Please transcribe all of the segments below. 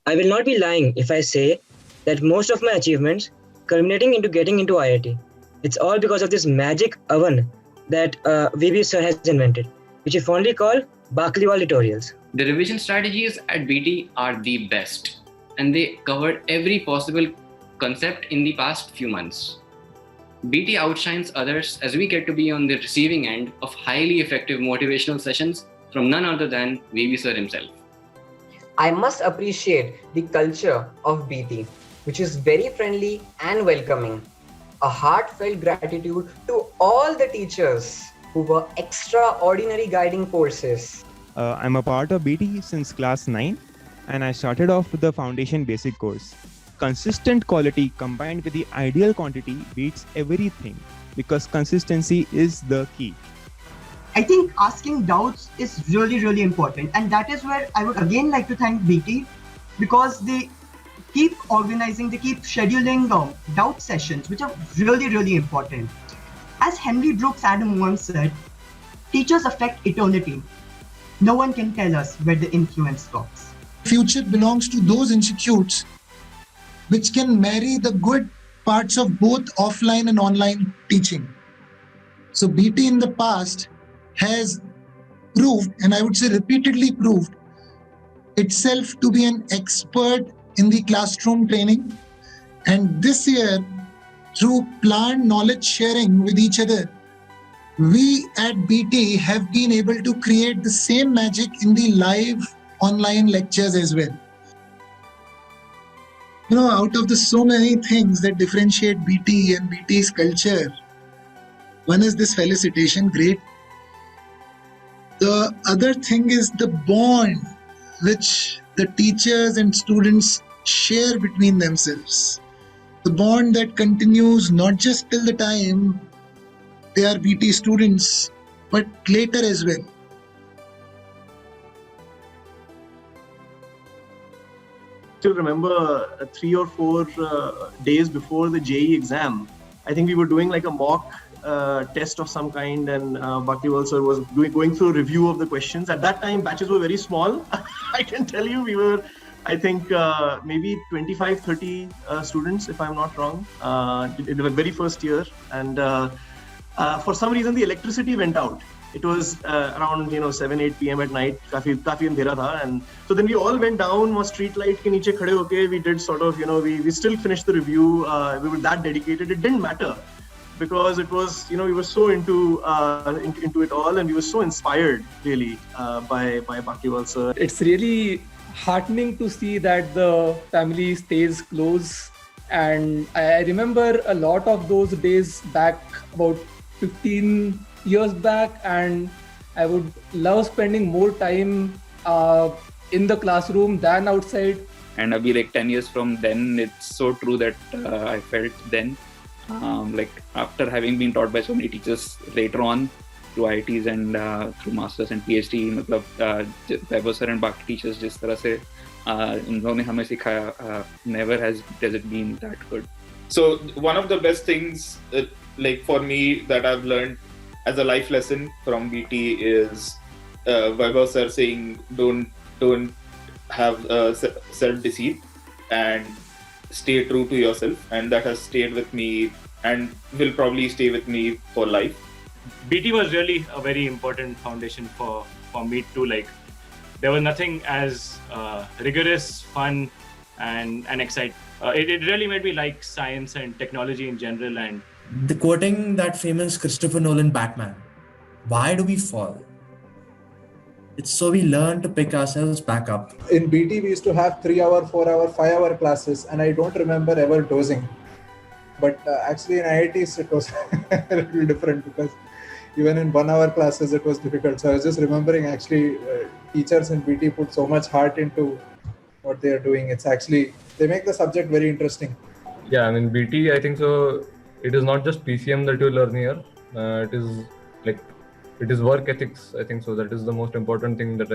I will not be lying if I say that most of my achievements culminating into getting into IIT, it's all because of this magic oven that VB sir has invented, which we fondly call Bakliwal tutorials. The revision strategies at BT are the best, and they covered every possible concept in the past few months. BT outshines others as we get to be on the receiving end of highly effective motivational sessions from none other than VB sir himself. I must appreciate the culture of BT, which is very friendly and welcoming. A heartfelt gratitude to all the teachers who were extraordinary guiding forces. I'm a part of BT since class 9 and I started off with the foundation basic course. Consistent quality combined with the ideal quantity beats everything because consistency is the key. I think asking doubts is really important, and that is where I would again like to thank BT because they keep organizing, they keep scheduling doubt sessions, which are really important. As Henry Brooks Adam once said, teachers affect eternity. No one can tell us where the influence stops. Future belongs to those institutes which can marry the good parts of both offline and online teaching. So BT in the past has proved, and I would say repeatedly proved, itself to be an expert in the classroom training. And this year, through planned knowledge sharing with each other, we at BT have been able to create the same magic in the live online lectures as well. You know, out of the so many things that differentiate BT and BT's culture, one is this felicitation, great. The other thing is the bond which the teachers and students share between themselves. The bond that continues not just till the time they are BT students, but later as well. Still remember 3 or 4 days before the JEE exam, I think we were doing like a mock test of some kind, and Bakliwal sir was going through a review of the questions. At that time, batches were very small. I can tell you, we were, I think, maybe 25, 30 students, if I'm not wrong, in the very first year. And for some reason, the electricity went out. It was around 7, 8 p.m. at night. काफी अंधेरा था, and so then we all went down. Was street light के नीचे खड़े होके we did sort of we still finished the review. We were that dedicated. It didn't matter because it was we were so into it all, and we were so inspired really by Bakliwal sir. It's really heartening to see that the family stays close, and I remember a lot of those days back about 15 years back, and I would love spending more time in the classroom than outside. And abhi like 10 years from then, it's so true that I felt then. Like after having been taught by so many teachers later on through IITs and through masters and PhD, मतलब Vaibhav sir and बाकी teachers जिस तरह से इन्होंने हमें सिखाया, never has it been that good. So one of the best things like for me that I've learned as a life lesson from BT is Vaibhav sir saying don't have self-deceit and stay true to yourself, and that has stayed with me and will probably stay with me for life. BT was really a very important foundation for me too. Like there was nothing as rigorous, fun, and exciting. It really made me like science and technology in general. And the quoting that famous Christopher Nolan Batman, why do we fall? It's so we learn to pick ourselves back up. In BT, we used to have 3-hour, 4-hour, 5-hour classes, and I don't remember ever dozing. But actually in IITs, it was a little different because even in 1-hour classes, it was difficult. So I was just remembering actually teachers in BT put so much heart into what they are doing. It's actually, they make the subject very interesting. Yeah, I mean, BT, I think so, it is not just PCM that you learn here. It is work ethics, I think so. That is the most important thing that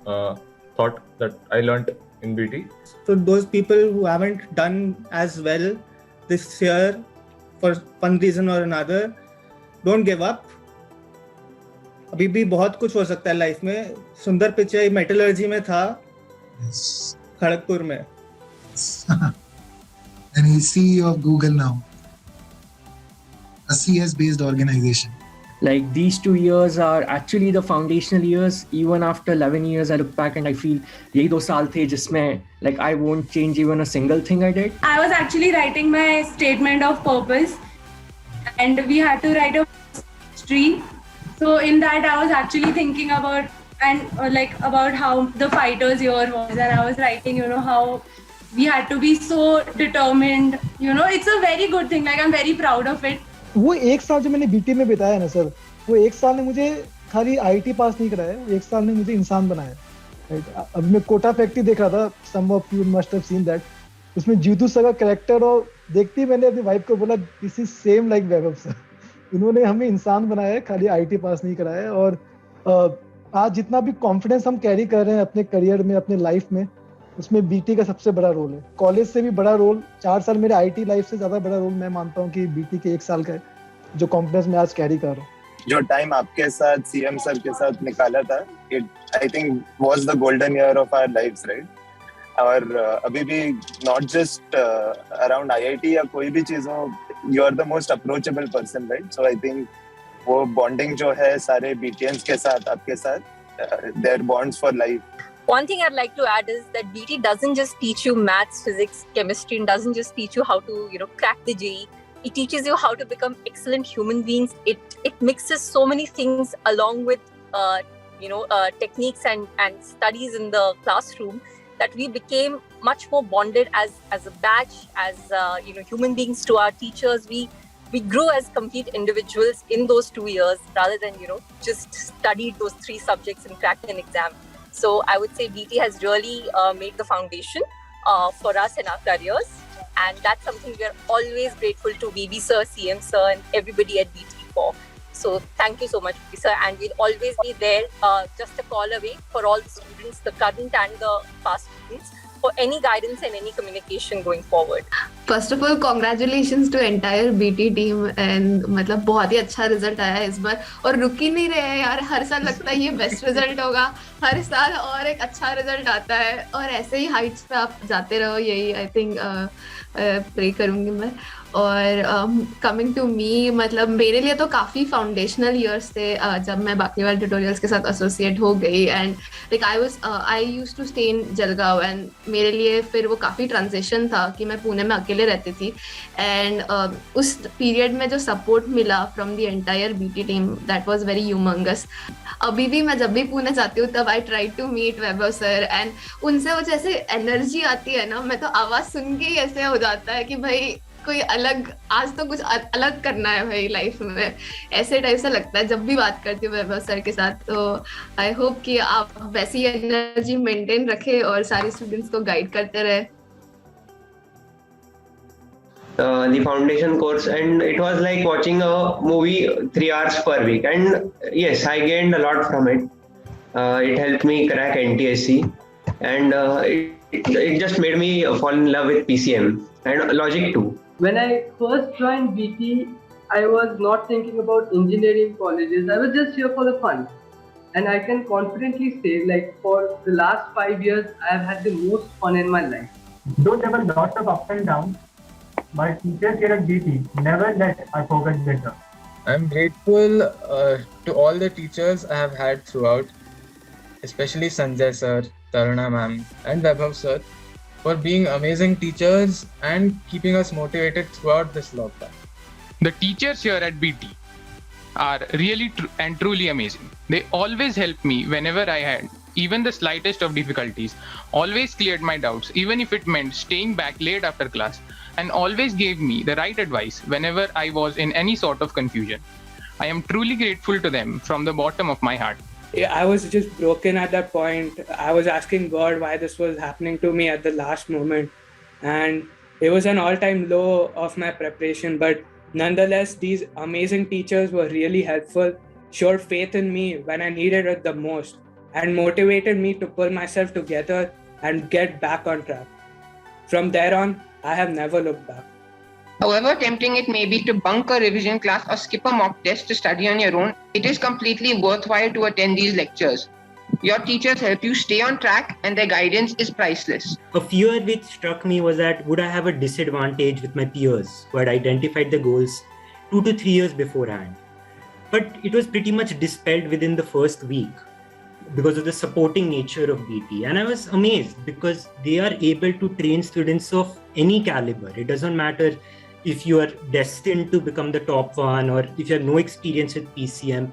I thought that I learned in BT. So those people who haven't done as well this year for one reason or another, don't give up. अभी भी बहुत कुछ हो सकता है life में. सुंदर Pichai metallurgy में था. खड़गपुर में. And he's CEO of Google now. A CS-based organization. Like these 2 years are actually the foundational years. Even after 11 years, I look back and I feel यही 2 साल थे जिसमें like I won't change even a single thing I did. I was actually writing my statement of purpose, and we had to write a tree. So in that, I was actually thinking about about how the fighters year was, and I was writing, how we had to be so determined. It's a very good thing. Like I'm very proud of it. वो 1 साल जो मैंने BT में बिताया ना sir, वो 1 साल ने मुझे खाली आईटी पास नहीं कराया, 1 साल ने मुझे इंसान बनाया. अभी मैं कोटा फैक्ट्री देख रहा था, some of you must have seen that. उसमें जीतू सर का कैरेक्टर, और देखते ही मैंने अपनी वाइफ को बोला this is same like Vaibhav sir. इन्होंने हमें इंसान बनाया है, खाली आईटी पास नहीं कराया. और आज जितना भी कॉन्फिडेंस हम कैरी कर रहे हैं अपने करियर में, अपने लाइफ में, उसमें बीटी का सबसे बड़ा रोल है. कॉलेज से भी बड़ा रोल, 4 साल मेरे आईटी लाइफ से ज्यादा बड़ा रोल मैं मानता हूँ कि बीटी के 1 साल का है, जो कॉन्फिडेंस मैं आज कैरी कर रहा हूँ. जो टाइम आपके साथ सीएम सर के साथ निकाला था, it I think was the golden year of our lives, right? और अभी भी नॉट जस्ट अराउंड आईआईटी या कोई भी चीज हो, you are the most approachable person, right? So I think वो बॉन्डिंग जो है सारे बीटीएंस के साथ, आपके साथ, they're bonds for life. One thing I'd like to add is that BT doesn't just teach you maths, physics, chemistry, and doesn't just teach you how to, crack the JEE. It teaches you how to become excellent human beings. It mixes so many things along with, techniques and studies in the classroom that we became much more bonded as a batch, as human beings to our teachers. We grew as complete individuals in those 2 years rather than just studied those 3 subjects and cracked an exam. So I would say BT has really made the foundation for us in our careers, and that's something we are always grateful to VB sir, CM sir, and everybody at BT for. So thank you so much, VB sir, and we'll always be there, just a call away for all the students, the current and the past students, for any guidance and any communication going forward. First of all, congratulations to entire BT team, and मतलब बहुत ही अच्छा result आया है इस बार, और रुक ही नहीं रहे हैं यार. हर साल लगता है ये बेस्ट रिजल्ट होगा, हर साल और एक अच्छा रिजल्ट आता है, और ऐसे ही हाइट्स पे आप जाते रहो, यही आई थिंक प्रे करूँगी मैं. और कमिंग टू मी, मतलब मेरे लिए तो काफ़ी फाउंडेशनल ईयर्स थे जब मैं बाकलीवाल ट्यूटोरियल्स के साथ एसोसिएट हो गई. And like I used to stay in Jalgaon, and मेरे लिए फिर वो काफ़ी ट्रांजिशन था कि मैं पुणे में अकेले रहती थी. एंड उस पीरियड में जो सपोर्ट मिला from the entire BT team, that was very humongous. अभी भी मैं जब भी पुणे जाती हूँ तब I try to meet Vaibhav sir, and उनसे वो जैसे एनर्जी आती है ना, मैं तो आवाज़ सुन के ही ऐसे हो जाता है कि भाई कोई अलग, आज तो कुछ अलग करना है भाई लाइफ में, ऐसे टाइप से लगता है जब भी बात करती हूँ वैभव सर के साथ. तो आई होप कि आप वैसी एनर्जी मेंटेन रखें और सारे स्टूडेंट्स को गाइड करते रहे. The foundation course, and it was like watching a movie 3 hours per week, and yes, I gained a lot from it. It helped me crack NTSC, and it just made me fall in love with PCM and logic too. When I first joined BT, I was not thinking about engineering colleges. I was just here for the fun. And I can confidently say, like, for the last 5 years, I have had the most fun in my life. Though there were lots of ups and downs, my teachers here at BT never let our focus better. I'm grateful to all the teachers I have had throughout, especially Sanjay sir, Taruna ma'am, and Vaibhav sir, for being amazing teachers and keeping us motivated throughout this lockdown. The teachers here at BT are really and truly amazing. They always helped me whenever I had even the slightest of difficulties, always cleared my doubts, even if it meant staying back late after class, and always gave me the right advice whenever I was in any sort of confusion. I am truly grateful to them from the bottom of my heart. Yeah, I was just broken at that point. I was asking God why this was happening to me at the last moment. And it was an all-time low of my preparation. But nonetheless, these amazing teachers were really helpful, showed faith in me when I needed it the most, and motivated me to pull myself together and get back on track. From there on, I have never looked back. However tempting it may be to bunk a revision class or skip a mock test to study on your own, it is completely worthwhile to attend these lectures. Your teachers help you stay on track and their guidance is priceless. A fear which struck me was that would I have a disadvantage with my peers who had identified the goals 2 to 3 years beforehand. But it was pretty much dispelled within the first week because of the supporting nature of BT. And I was amazed because they are able to train students of any caliber. It doesn't matter if you are destined to become the top one or if you have no experience with PCM.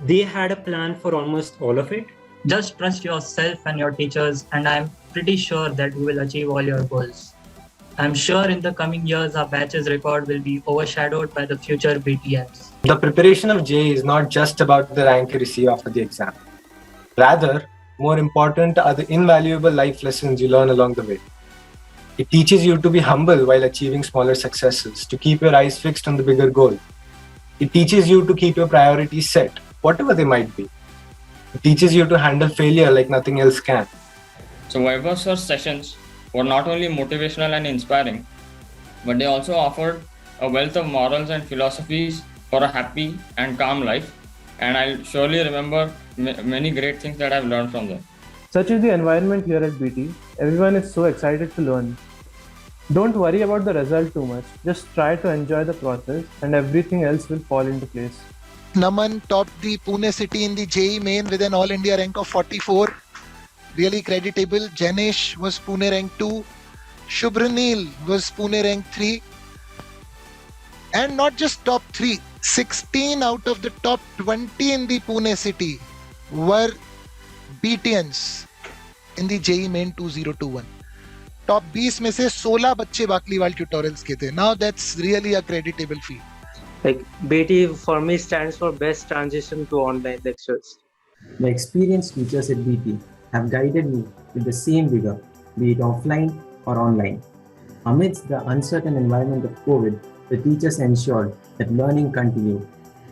They had a plan for almost all of it. Just trust yourself and your teachers, and I'm pretty sure that you will achieve all your goals. I'm sure in the coming years, our batch's record will be overshadowed by the future BTians. The preparation of JEE is not just about the rank you receive after the exam. Rather, more important are the invaluable life lessons you learn along the way. It teaches you to be humble while achieving smaller successes, to keep your eyes fixed on the bigger goal. It teaches you to keep your priorities set, whatever they might be. It teaches you to handle failure like nothing else can. So Vaibhav sir's sessions were not only motivational and inspiring, but they also offered a wealth of morals and philosophies for a happy and calm life. And I'll surely remember many great things that I've learned from them. Such is the environment here at BT. Everyone is so excited to learn. Don't worry about the result too much. Just try to enjoy the process and everything else will fall into place. Naman topped the Pune city in the JEE main with an All India rank of 44. Really creditable. Janesh was Pune rank 2. Shubhranil was Pune rank 3. And not just top 3, 16 out of the top 20 in the Pune city were BTians in the JEE main 2021. Top 20 में से 16 बच्चे Bakliwal tutorials के थे. Now that's really a creditable feat. Like BT for me stands for best transition to online lectures. The experienced teachers at BT have guided me with the same vigor, be it offline or online. Amidst the uncertain environment of COVID, the teachers ensured that learning continued.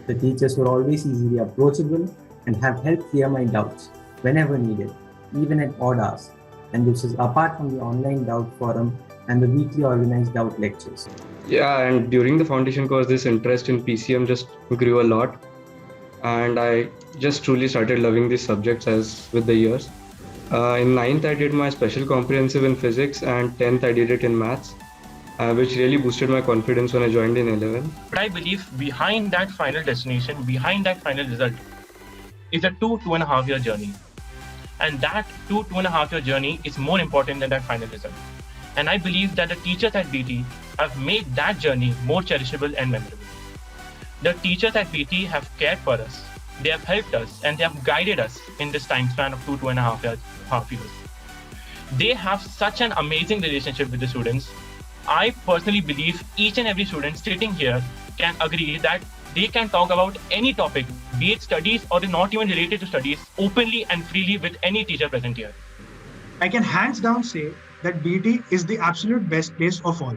The teachers were always easily approachable and have helped clear my doubts whenever needed, even at odd hours. And this is apart from the online doubt forum and the weekly organized doubt lectures. Yeah, and during the foundation course, this interest in PCM just grew a lot. And I just truly started loving these subjects as with the years. In 9th, I did my special comprehensive in physics, and 10th, I did it in maths, which really boosted my confidence when I joined in 11th. But I believe behind that final destination, behind that final result, is a 2.5 year journey. And that 2.5 year journey is more important than that final result. And I believe that the teachers at BT have made that journey more cherishable and memorable. The teachers at BT have cared for us, they have helped us, and they have guided us in this time span of 2.5 years. They have such an amazing relationship with the students. I personally believe each and every student sitting here can agree that they can talk about any topic, be it studies or not even related to studies, openly and freely with any teacher present here. I can hands down say that BT is the absolute best place of all.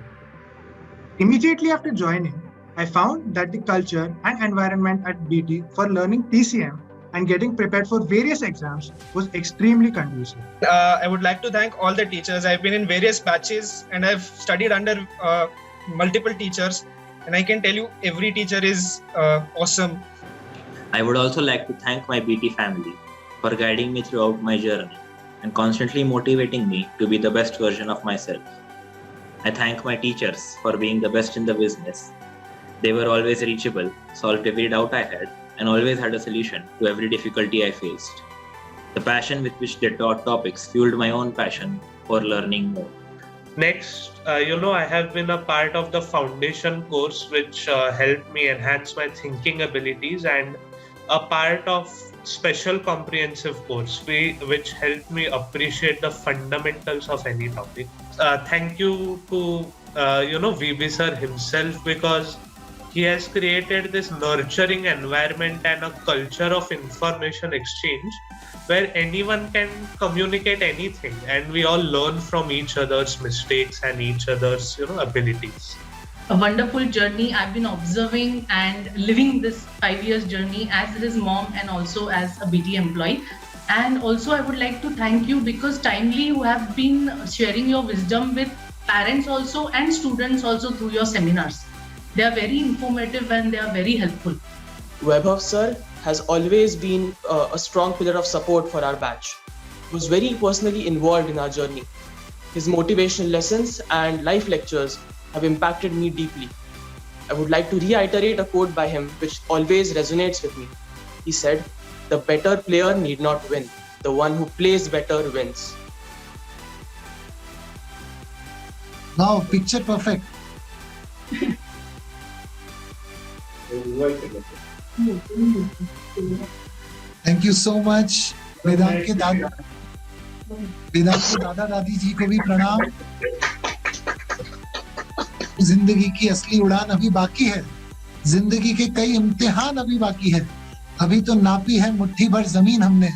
Immediately after joining, I found that the culture and environment at BT for learning PCM and getting prepared for various exams was extremely conducive. I would like to thank all the teachers. I've been in various batches and I've studied under multiple teachers, and I can tell you every teacher is awesome. I would also like to thank my BT family for guiding me throughout my journey and constantly motivating me to be the best version of myself. I thank my teachers for being the best in the business. They were always reachable, solved every doubt I had, and always had a solution to every difficulty I faced. The passion with which they taught topics fueled my own passion for learning more. Next, I have been a part of the foundation course, which helped me enhance my thinking abilities, and a part of special comprehensive course, which helped me appreciate the fundamentals of any topic. Thank you to VB sir himself, because he has created this nurturing environment and a culture of information exchange where anyone can communicate anything, and we all learn from each other's mistakes and each other's abilities. A wonderful journey. I've been observing and living this 5 years journey as his mom and also as a BT employee. And also I would like to thank you, because timely you have been sharing your wisdom with parents also and students also through your seminars. They are very informative and they are very helpful. Vaibhav sir has always been a strong pillar of support for our batch. He was very personally involved in our journey. His motivational lessons and life lectures have impacted me deeply. I would like to reiterate a quote by him which always resonates with me. He said, "The better player need not win. The one who plays better wins." Wow, picture perfect. Thank you so much. वेदांत के दादा दादी जी को भी प्रणाम. जिंदगी की असली उड़ान अभी बाकी है. जिंदगी के कई इम्तिहान अभी बाकी है. अभी तो नापी है मुट्ठी भर जमीन हमने,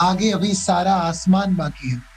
आगे अभी सारा आसमान बाकी है.